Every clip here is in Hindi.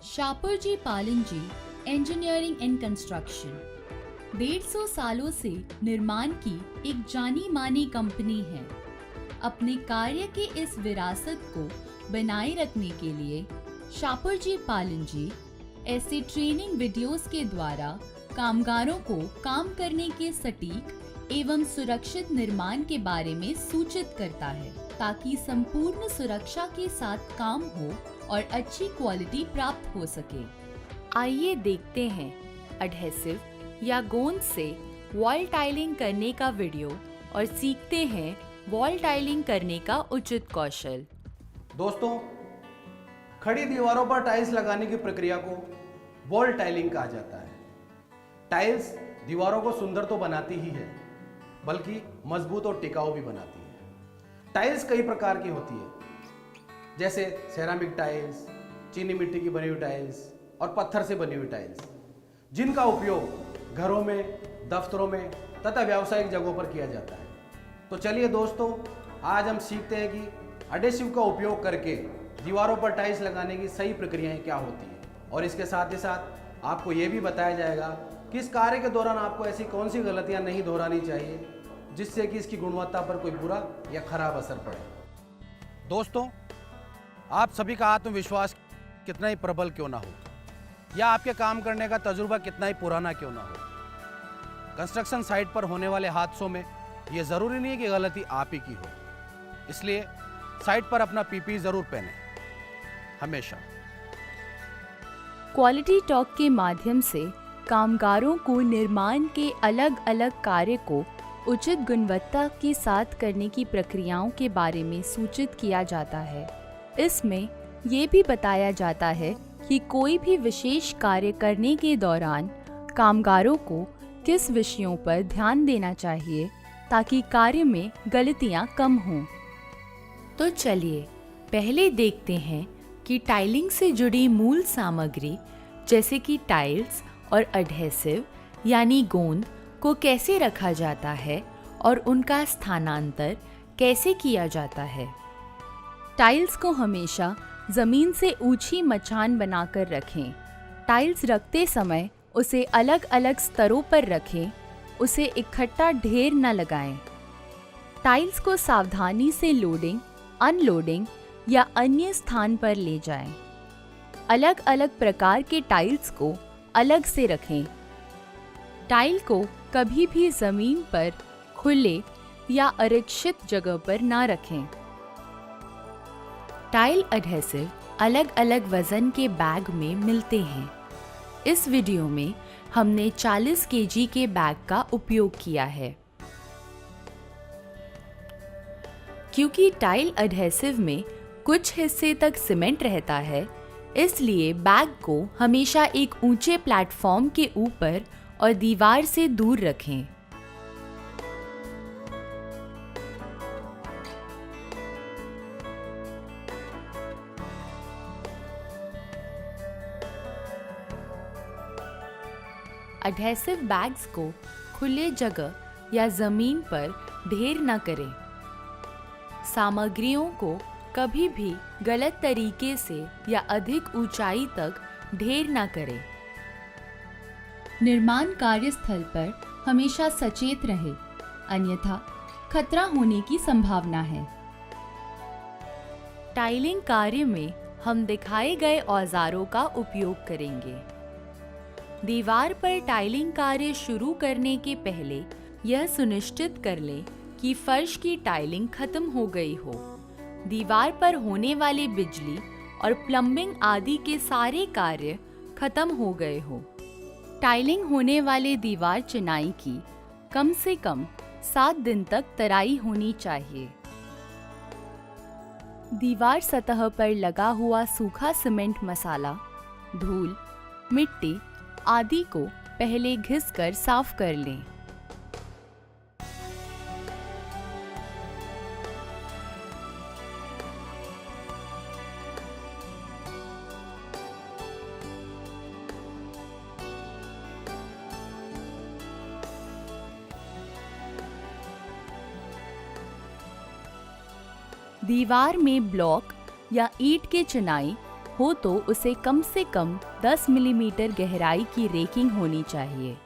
शापुरजी पालन जी इंजीनियरिंग एंड कंस्ट्रक्शन 150 सालों से निर्माण की एक जानी मानी कंपनी है। अपने कार्य के इस विरासत को बनाए रखने के लिए शापुरजी पालन जी ऐसे ट्रेनिंग वीडियोस के द्वारा कामगारों को काम करने के सटीक एवं सुरक्षित निर्माण के बारे में सूचित करता है, ताकि संपूर्ण सुरक्षा के साथ काम हो और अच्छी क्वालिटी प्राप्त हो सके। आइए देखते हैं एडहेसिव या गोंद से वॉल टाइलिंग करने का वीडियो और सीखते हैं वॉल टाइलिंग करने का उचित कौशल। दोस्तों, खड़ी दीवारों पर टाइल्स लगाने की प्रक्रिया को वॉल टाइलिंग कहा जाता है। टाइल्स दीवारों को सुंदर तो बनाती ही है, बल्कि मजबूत और टिकाऊ भी बनाती है। टाइल्स कई प्रकार की होती है, जैसे सेरामिक टाइल्स, चीनी मिट्टी की बनी हुई टाइल्स और पत्थर से बनी हुई टाइल्स, जिनका उपयोग घरों में, दफ्तरों में तथा व्यावसायिक जगहों पर किया जाता है। तो चलिए दोस्तों, आज हम सीखते हैं कि एडहेसिव का उपयोग करके दीवारों पर टाइल्स लगाने की सही प्रक्रियाएं क्या होती हैं, और इसके साथ ही साथ आपको ये भी बताया जाएगा कि इस कार्य के दौरान आपको ऐसी कौन सी गलतियां नहीं दोहरानी चाहिए जिससे कि इसकी गुणवत्ता पर कोई बुरा या खराब असर पड़े। दोस्तों, आप सभी का आत्मविश्वास कितना ही प्रबल क्यों ना हो, या आपके काम करने का तजुर्बा कितना ही पुराना क्यों ना हो, कंस्ट्रक्शन साइट पर होने वाले हादसों में यह जरूरी नहीं है कि गलती आप ही की हो। इसलिए साइट पर अपना पीपीई जरूर पहनें हमेशा। क्वालिटी टॉक के माध्यम से कामगारों को निर्माण के अलग अलग कार्य को उचित गुणवत्ता के साथ करने की प्रक्रियाओं के बारे में सूचित किया जाता है। इसमें ये भी बताया जाता है कि कोई भी विशेष कार्य करने के दौरान कामगारों को किस विषयों पर ध्यान देना चाहिए ताकि कार्य में गलतियां कम हों। तो चलिए पहले देखते हैं कि टाइलिंग से जुड़ी मूल सामग्री जैसे कि टाइल्स और एडहेसिव यानी गोंद को कैसे रखा जाता है और उनका स्थानांतर कैसे किया जाता है। टाइल्स को हमेशा जमीन से ऊंची मचान बनाकर रखें। टाइल्स रखते समय उसे अलग अलग स्तरों पर रखें, उसे इकट्ठा ढेर न लगाएं। टाइल्स को सावधानी से लोडिंग, अनलोडिंग या अन्य स्थान पर ले जाएं। अलग अलग प्रकार के टाइल्स को अलग से रखें। टाइल को कभी भी जमीन पर खुले या आरक्षित जगह पर ना रखें। टाइल एडहेसिव अलग अलग वजन के बैग में मिलते हैं। इस वीडियो में हमने 40 केजी के बैग का उपयोग किया है। क्योंकि टाइल एडहेसिव में कुछ हिस्से तक सीमेंट रहता है, इसलिए बैग को हमेशा एक ऊंचे प्लेटफॉर्म के ऊपर और दीवार से दूर रखें। एडहेसिव बैग्स को खुले जगह या जमीन पर ढेर न करें। सामग्रियों को कभी भी गलत तरीके से या अधिक ऊंचाई तक ढेर न करें। निर्माण कार्यस्थल पर हमेशा सचेत रहे, अन्यथा खतरा होने की संभावना है। टाइलिंग कार्य में हम दिखाए गए औजारों का उपयोग करेंगे। दीवार पर टाइलिंग कार्य शुरू करने के पहले यह सुनिश्चित कर लें कि फर्श की टाइलिंग खत्म हो गई हो, दीवार पर होने वाले बिजली और प्लम्बिंग आदि के सारे कार्य खत्म हो गए हो। टाइलिंग होने वाले दीवार चिनाई की कम से कम 7 दिन तक तराई होनी चाहिए। दीवार सतह पर लगा हुआ सूखा सीमेंट मसाला, धूल, मिट्टी आदि को पहले घिसकर साफ कर लें। दीवार में ब्लॉक या ईंट की चिनाई हो तो उसे कम से कम 10 मिलीमीटर गहराई की रेकिंग होनी चाहिए।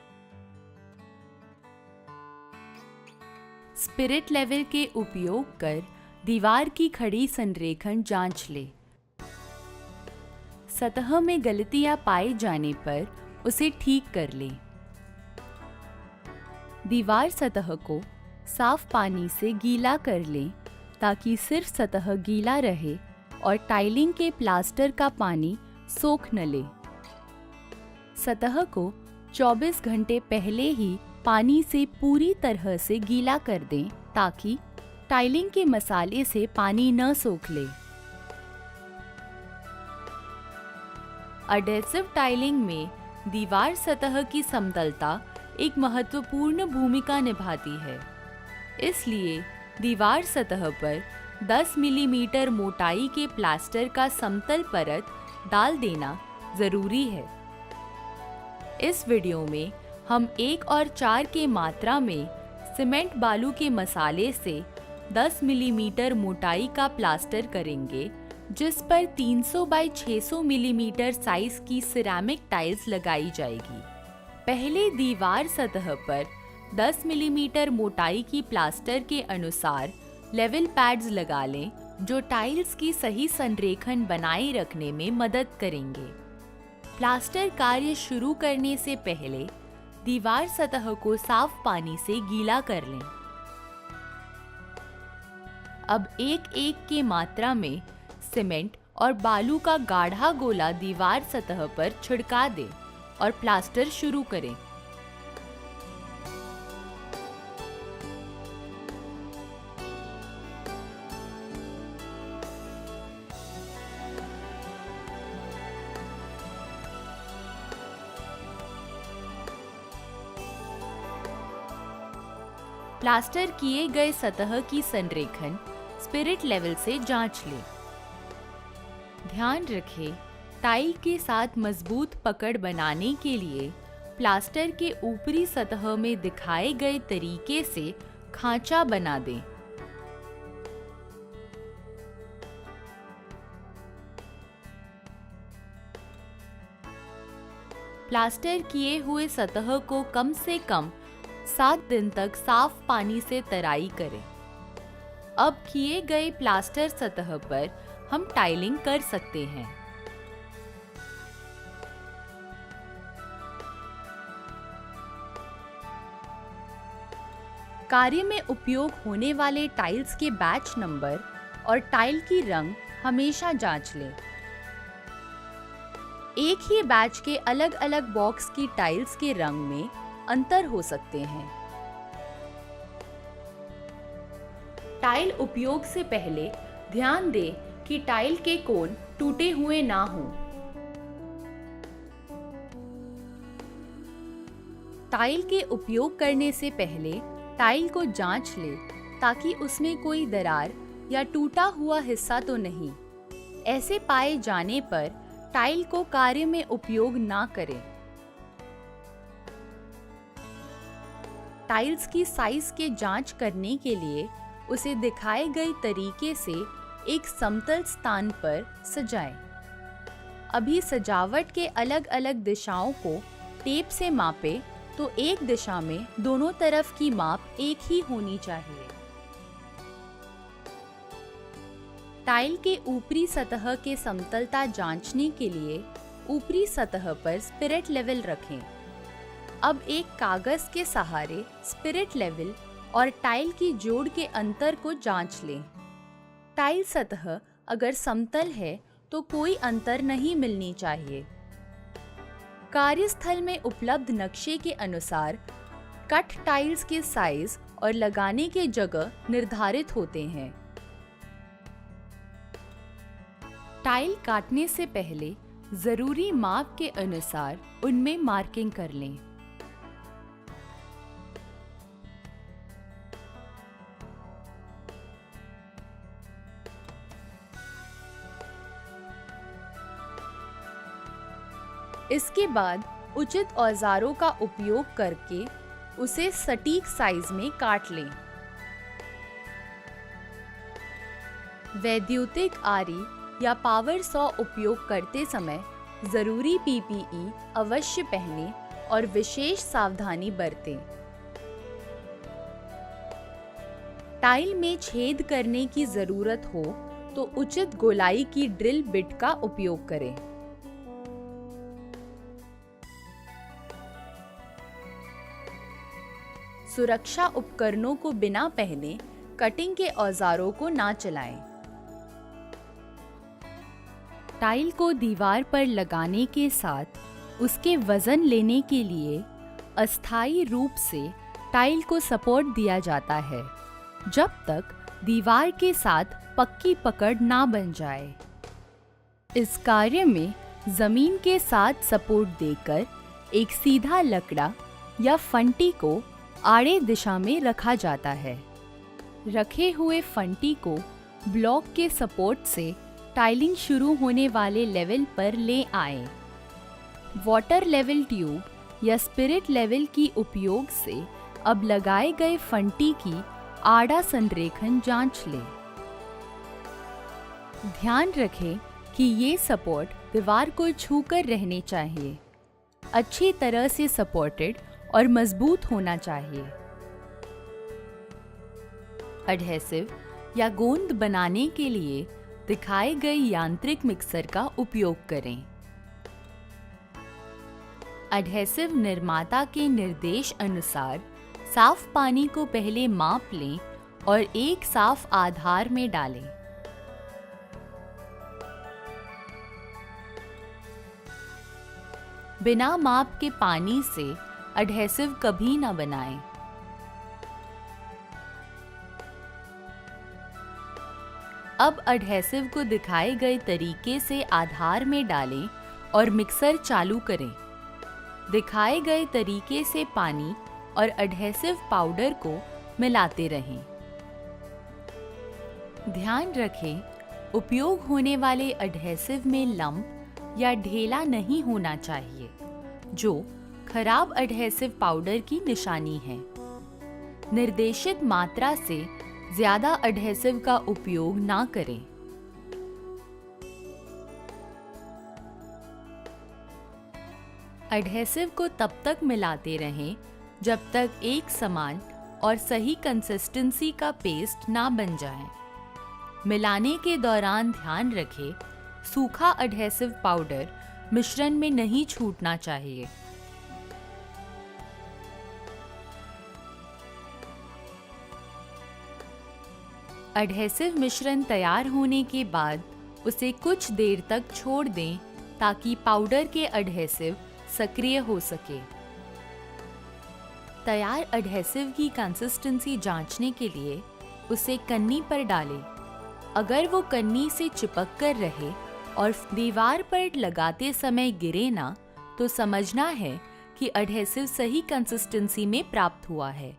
स्पिरिट लेवल के उपयोग कर दीवार की खड़ी संरेखण जांच ले। सतह में गलतियां पाए जाने पर उसे ठीक कर ले। दीवार सतह को साफ पानी से गीला कर लें ताकि सिर्फ सतह गीला रहे और टाइलिंग के प्लास्टर का पानी सोख न ले। सतह को 24 घंटे पहले ही पानी से पूरी तरह से गीला कर दें ताकि टाइलिंग के मसाले से पानी न सोख ले। एडहेसिव टाइलिंग में दीवार सतह की समतलता एक महत्वपूर्ण भूमिका निभाती है, इसलिए दीवार सतह पर 10 मिलीमीटर मोटाई के प्लास्टर का समतल परत डाल देना जरूरी है। इस वीडियो में हम 1 और 4 के मात्रा में सीमेंट बालू के मसाले से 10 मिलीमीटर मोटाई का प्लास्टर करेंगे, जिस पर 300 बाई 600 मिलीमीटर साइज की सिरेमिक टाइल्स लगाई जाएगी। पहले दीवार सतह पर 10 मिलीमीटर मोटाई की प्लास्टर के अनुसार लेवल पैड्स लगा लें, जो टाइल्स की सही संरेखण बनाए रखने में मदद करेंगे। प्लास्टर कार्य शुरू करने से पहले दीवार सतह को साफ पानी से गीला कर लें। अब 1-1 के मात्रा में सीमेंट और बालू का गाढ़ा गोला दीवार सतह पर छिड़का दें और प्लास्टर शुरू करें। प्लास्टर किए गए सतह की संरेखण स्पिरिट लेवल से जांच लें। ध्यान रखें, टाइल के साथ मजबूत पकड़ बनाने के लिए प्लास्टर के ऊपरी सतह में दिखाए गए तरीके से खांचा बना दें। प्लास्टर किए हुए सतह को कम से कम 7 दिन तक साफ पानी से तराई करें। अब किए गए प्लास्टर सतह पर हम टाइलिंग कर सकते हैं। कार्य में उपयोग होने वाले टाइल्स के बैच नंबर और टाइल की रंग हमेशा जांच लें। एक ही बैच के अलग अलग बॉक्स की टाइल्स के रंग में अंतर हो सकते हैं। टाइल उपयोग से पहले ध्यान दें कि टाइल के कोण टूटे हुए ना हों। टाइल के उपयोग करने से पहले टाइल को जांच लें ताकि उसमें कोई दरार या टूटा हुआ हिस्सा तो नहीं। ऐसे पाए जाने पर टाइल को कार्य में उपयोग ना करें। टाइल्स की साइज के जांच करने के लिए उसे दिखाए गए तरीके से एक समतल स्थान पर सजाएं। अभी सजावट के अलग अलग दिशाओं को टेप से मापें तो एक दिशा में दोनों तरफ की माप एक ही होनी चाहिए। टाइल के ऊपरी सतह के समतलता जांचने के लिए ऊपरी सतह पर स्पिरिट लेवल रखें। अब एक कागज के सहारे स्पिरिट लेवल और टाइल की जोड़ के अंतर को जांच लें। टाइल सतह अगर समतल है तो कोई अंतर नहीं मिलनी चाहिए। कार्यस्थल में उपलब्ध नक्शे के अनुसार कट टाइल्स के साइज और लगाने के जगह निर्धारित होते हैं। टाइल काटने से पहले जरूरी माप के अनुसार उनमें मार्किंग कर लें। इसके बाद उचित औजारों का उपयोग करके उसे सटीक साइज में काट लें। वैद्युतिक आरी या पावर सॉ उपयोग करते समय जरूरी पीपीई अवश्य पहनें और विशेष सावधानी बरतें। टाइल में छेद करने की जरूरत हो तो उचित गोलाई की ड्रिल बिट का उपयोग करें। सुरक्षा उपकरणों को बिना पहने कटिंग के औजारों को ना चलाएं। टाइल को दीवार पर लगाने के साथ उसके वजन लेने के लिए अस्थायी रूप से टाइल को सपोर्ट दिया जाता है जब तक दीवार के साथ पक्की पकड़ ना बन जाए। इस कार्य में जमीन के साथ सपोर्ट देकर एक सीधा लकड़ा या फंटी को आड़े दिशा में रखा जाता है। रखे हुए फंटी को ब्लॉक के सपोर्ट से टाइलिंग शुरू होने वाले लेवल पर ले आएं। वाटर लेवल ट्यूब या स्पिरिट लेवल की उपयोग से अब लगाए गए फंटी की आड़ा संरेखण जांच लें। ध्यान रखें कि ये सपोर्ट दीवार को छूकर रहने चाहिए। अच्छी तरह से सपोर्टेड और मजबूत होना चाहिए। एडहेसिव या गोंद बनाने के लिए दिखाए गए यांत्रिक मिक्सर का उपयोग करें। एडहेसिव निर्माता के निर्देश अनुसार साफ पानी को पहले माप लें और एक साफ आधार में डालें। बिना माप के पानी से एडहेसिव कभी न बनाएं। अब एडहेसिव को दिखाए गए तरीके से आधार में डालें और मिक्सर चालू करें। दिखाए गए तरीके से पानी और एडहेसिव पाउडर को मिलाते रहें। ध्यान रखें, उपयोग होने वाले एडहेसिव में लंप या ढेला नहीं होना चाहिए, जो खराब एडहेसिव पाउडर की निशानी है। निर्देशित मात्रा से ज्यादा एडहेसिव का उपयोग ना करें। एडहेसिव को तब तक मिलाते रहें जब तक एक समान और सही कंसिस्टेंसी का पेस्ट ना बन जाए। मिलाने के दौरान ध्यान रखें, सूखा एडहेसिव पाउडर मिश्रण में नहीं छूटना चाहिए। एडहेसिव मिश्रण तैयार होने के बाद उसे कुछ देर तक छोड़ दें ताकि पाउडर के एडहेसिव सक्रिय हो सके। तैयार एडहेसिव की कंसिस्टेंसी जांचने के लिए उसे कन्नी पर डालें। अगर वो कन्नी से चिपक कर रहे और दीवार पर लगाते समय गिरे ना, तो समझना है कि एडहेसिव सही कंसिस्टेंसी में प्राप्त हुआ है।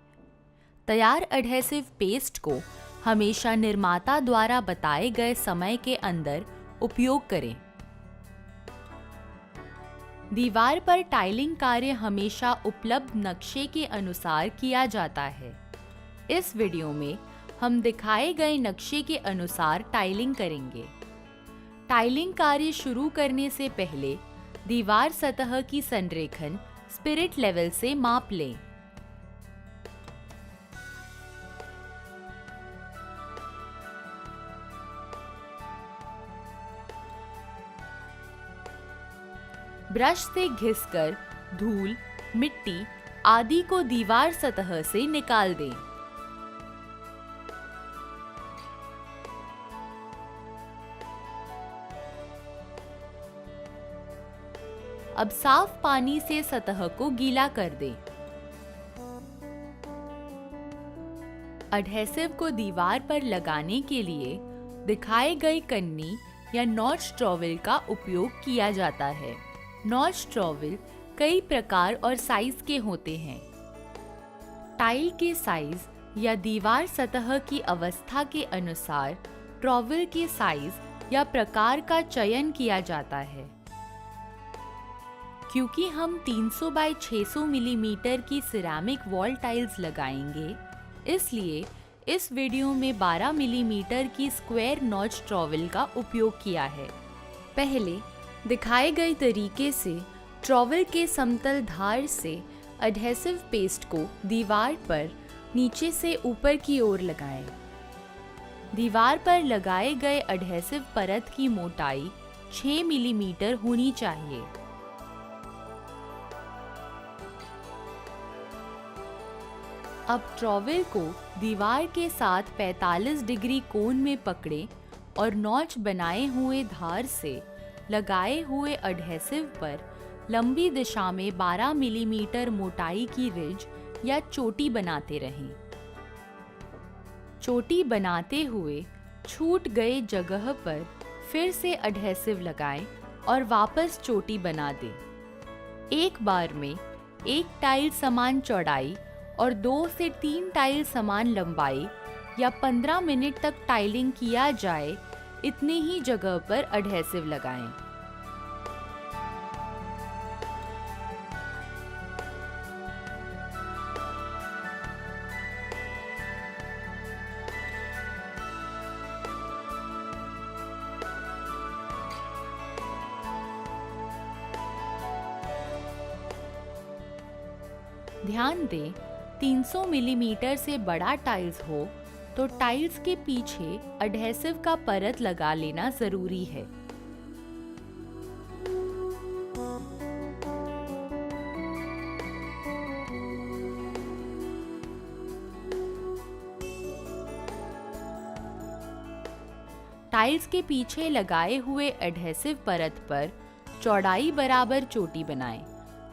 तैयार एडहेसिव पेस्ट को हमेशा निर्माता द्वारा बताए गए समय के अंदर उपयोग करें। दीवार पर टाइलिंग कार्य हमेशा उपलब्ध नक्शे के अनुसार किया जाता है। इस वीडियो में हम दिखाए गए नक्शे के अनुसार टाइलिंग करेंगे। टाइलिंग कार्य शुरू करने से पहले दीवार सतह की संरेखण स्पिरिट लेवल से माप लें। ब्रश से घिसकर धूल, मिट्टी आदि को दीवार सतह से निकाल दें। अब साफ पानी से सतह को गीला कर दें। एडहेसिव को दीवार पर लगाने के लिए दिखाए गए कन्नी या नॉच ट्रॉवेल का उपयोग किया जाता है। नॉच ट्रॉवेल कई प्रकार और साइज के होते हैं। टाइल के साइज या दीवार सतह की अवस्था के अनुसार ट्रॉवेल के साइज या प्रकार का चयन किया जाता है। क्योंकि हम 300 बाय 600 मिलीमीटर की सिरेमिक वॉल टाइल्स लगाएंगे, इसलिए इस वीडियो में 12 मिलीमीटर की स्क्वायर नॉच ट्रॉवेल का उपयोग किया है। पहले दिखाए गए तरीके से ट्रॉवेल के समतल धार से एडहेसिव पेस्ट को दीवार पर नीचे से ऊपर की ओर लगाएं। दीवार पर लगाए गए एडहेसिव परत की मोटाई 6 मिलीमीटर होनी चाहिए। अब ट्रॉवेल को दीवार के साथ 45 डिग्री कोण में पकड़ें और नॉच बनाए हुए धार से लगाए हुए एडहेसिव पर लंबी दिशा में 12 मिलीमीटर मोटाई की रिज या चोटी बनाते रहें। चोटी बनाते हुए छूट गए जगह पर फिर से एडहेसिव लगाएं और वापस चोटी बना दें। एक बार में एक टाइल समान चौड़ाई और 2 से 3 टाइल समान लंबाई या 15 मिनट तक टाइलिंग किया जाए इतनी ही जगह पर एडहेसिव लगाएं। ध्यान दें, 300 मिलीमीटर से बड़ा टाइल्स हो तो टाइल्स के पीछे एडहेसिव का परत लगा लेना जरूरी है। टाइल्स के पीछे लगाए हुए एडहेसिव परत पर चौड़ाई बराबर चोटी बनाएं,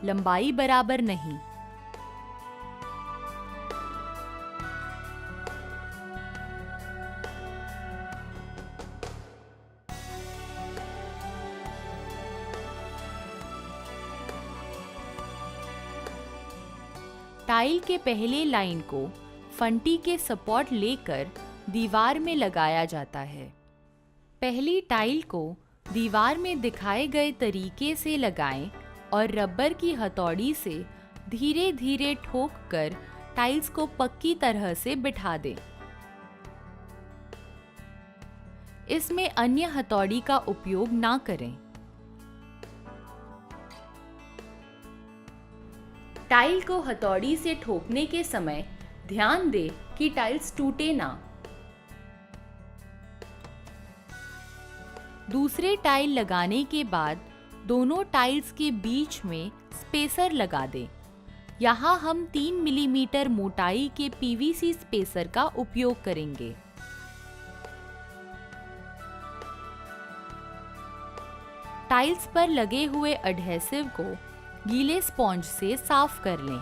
लंबाई बराबर नहीं। टाइल के पहले लाइन को फंटी के सपोर्ट लेकर दीवार में लगाया जाता है। पहली टाइल को दीवार में दिखाए गए तरीके से लगाएं और रबर की हथौड़ी से धीरे धीरे ठोक कर टाइल्स को पक्की तरह से बिठा दें। इसमें अन्य हथौड़ी का उपयोग ना करें। टाइल को हथौड़ी से ठोकने के समय ध्यान दें कि टाइल्स टूटे ना। दूसरे टाइल लगाने के बाद दोनों टाइल्स के बीच में स्पेसर लगा दें। यहाँ हम 3 मिलीमीटर मोटाई के पीवीसी स्पेसर का उपयोग करेंगे। टाइल्स पर लगे हुए एडहेसिव को गीले स्पॉन्ज से साफ कर लें।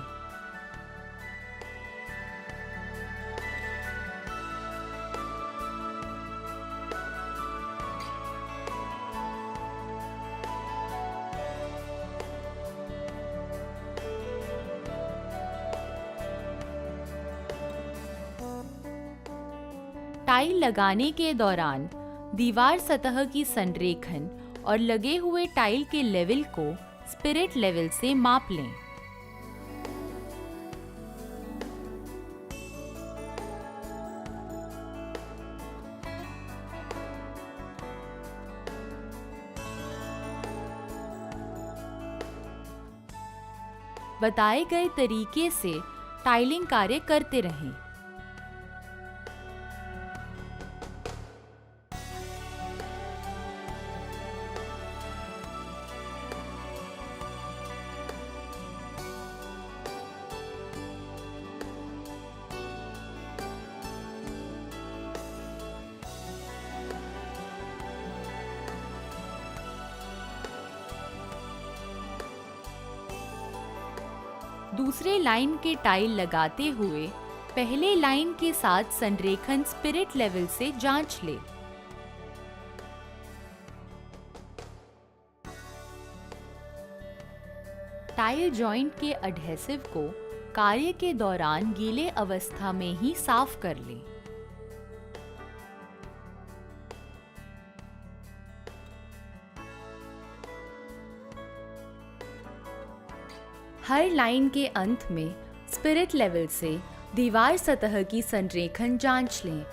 टाइल लगाने के दौरान दीवार सतह की संरेखण और लगे हुए टाइल के लेवल को स्पिरिट लेवल से माप लें। बताए गए तरीके से टाइलिंग कार्य करते रहें। दूसरे लाइन के टाइल लगाते हुए पहले लाइन के साथ संरेखण स्पिरिट लेवल से जांच ले। टाइल जॉइंट के एडहेसिव को कार्य के दौरान गीले अवस्था में ही साफ कर लें। हर लाइन के अंत में स्पिरिट लेवल से दीवार सतह की संरेखण जांच लें।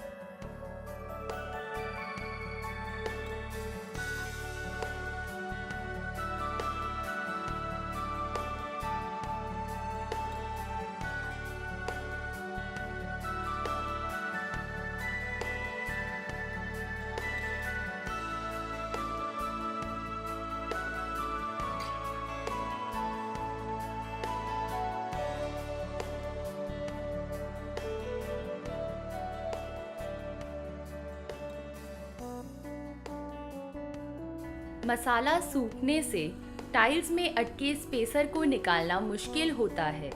मसाला सूखने से टाइल्स में अटके स्पेसर को निकालना मुश्किल होता है,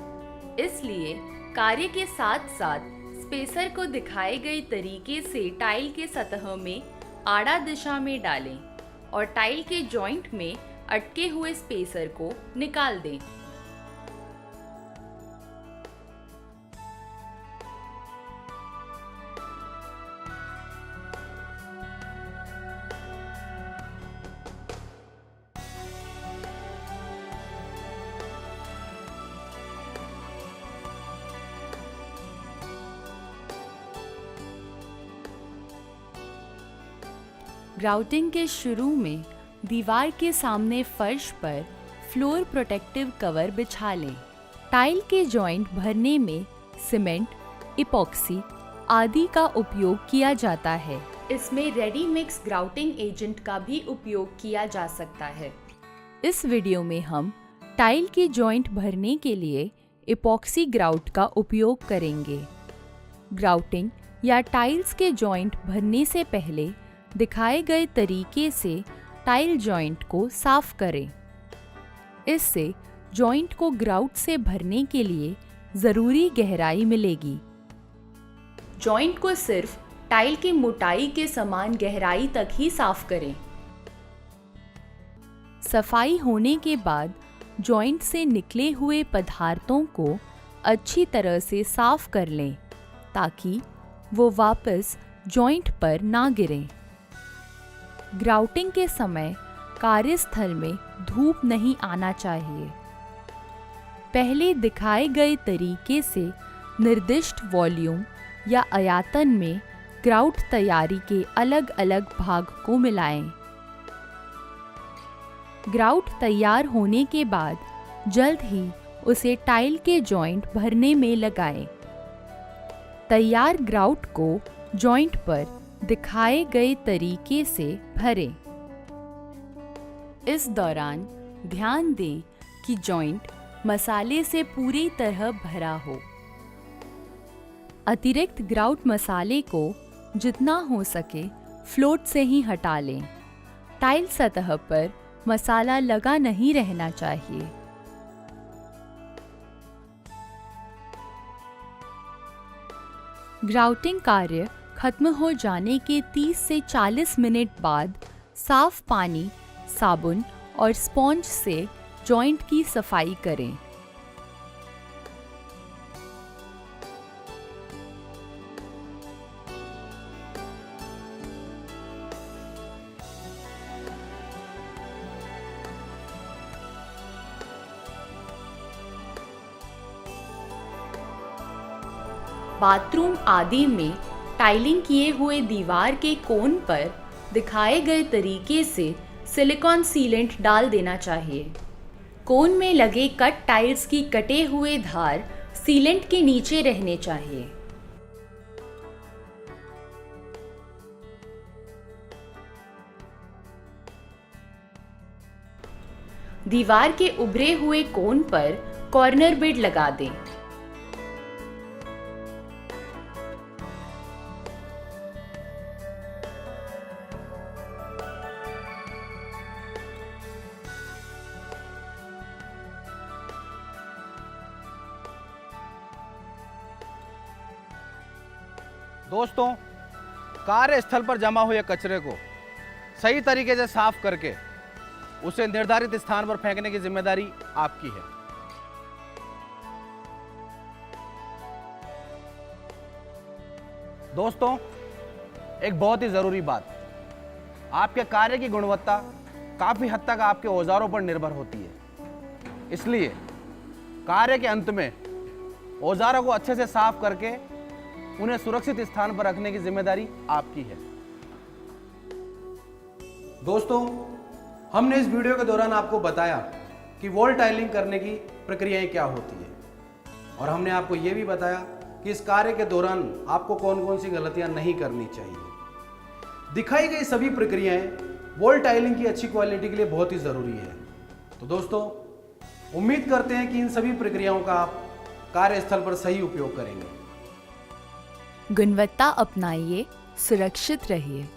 इसलिए कार्य के साथ साथ स्पेसर को दिखाए गए तरीके से टाइल के सतह में आड़ा दिशा में डालें और टाइल के जॉइंट में अटके हुए स्पेसर को निकाल दें। ग्राउटिंग के शुरू में दीवार के सामने फर्श पर फ्लोर प्रोटेक्टिव कवर बिछा लें। टाइल के जॉइंट भरने में सीमेंट, इपॉक्सी आदि का उपयोग किया जाता है। इसमें रेडी मिक्स ग्राउटिंग एजेंट का भी उपयोग किया जा सकता है। इस वीडियो में हम टाइल के जॉइंट भरने के लिए इपॉक्सी ग्राउट का उपयोग करेंगे। ग्राउटिंग या टाइल्स के जॉइंट भरने से पहले दिखाए गए तरीके से टाइल जॉइंट को साफ करें। इससे जॉइंट को ग्राउट से भरने के लिए ज़रूरी गहराई मिलेगी। जॉइंट को सिर्फ टाइल की मोटाई के समान गहराई तक ही साफ करें। सफाई होने के बाद जॉइंट से निकले हुए पदार्थों को अच्छी तरह से साफ कर लें ताकि वो वापस जॉइंट पर ना गिरें। ग्राउटिंग के समय कार्यस्थल में धूप नहीं आना चाहिए। पहले दिखाए गए तरीके से निर्दिष्ट वॉल्यूम या आयतन में ग्राउट तैयारी के अलग अलग भाग को मिलाएं। ग्राउट तैयार होने के बाद जल्द ही उसे टाइल के जॉइंट भरने में लगाएं। तैयार ग्राउट को जॉइंट पर दिखाए गए तरीके से भरें। इस दौरान ध्यान दें कि जॉइंट मसाले से पूरी तरह भरा हो। अतिरिक्त ग्राउट मसाले को जितना हो सके फ्लोट से ही हटा लें। टाइल सतह पर मसाला लगा नहीं रहना चाहिए। ग्राउटिंग कार्य खत्म हो जाने के 30 से 40 मिनट बाद साफ पानी, साबुन और स्पॉन्ज से जॉइंट की सफाई करें। बाथरूम आदि में टाइलिंग किए हुए दीवार के कोन पर दिखाए गए तरीके से सिलिकॉन सीलेंट डाल देना चाहिए। कोन में लगे कट टाइल्स की कटे हुए धार सीलेंट के नीचे रहने चाहिए। दीवार के उभरे हुए कोन पर कॉर्नर बिड लगा दें। दोस्तों, कार्यस्थल पर जमा हुए कचरे को सही तरीके से साफ करके उसे निर्धारित स्थान पर फेंकने की जिम्मेदारी आपकी है। दोस्तों, एक बहुत ही जरूरी बात, आपके कार्य की गुणवत्ता काफी हद तक आपके औजारों पर निर्भर होती है। इसलिए कार्य के अंत में औजारों को अच्छे से साफ करके उन्हें सुरक्षित स्थान पर रखने की जिम्मेदारी आपकी है। दोस्तों, हमने इस वीडियो के दौरान आपको बताया कि वॉल टाइलिंग करने की प्रक्रियाएं क्या होती है और हमने आपको ये भी बताया कि इस कार्य के दौरान आपको कौन कौन सी गलतियां नहीं करनी चाहिए। दिखाई गई सभी प्रक्रियाएं वॉल टाइलिंग की अच्छी क्वालिटी के लिए बहुत ही ज़रूरी है। तो दोस्तों, उम्मीद करते हैं कि इन सभी प्रक्रियाओं का आप कार्यस्थल पर सही उपयोग करेंगे। गुणवत्ता अपनाइए, सुरक्षित रहिए।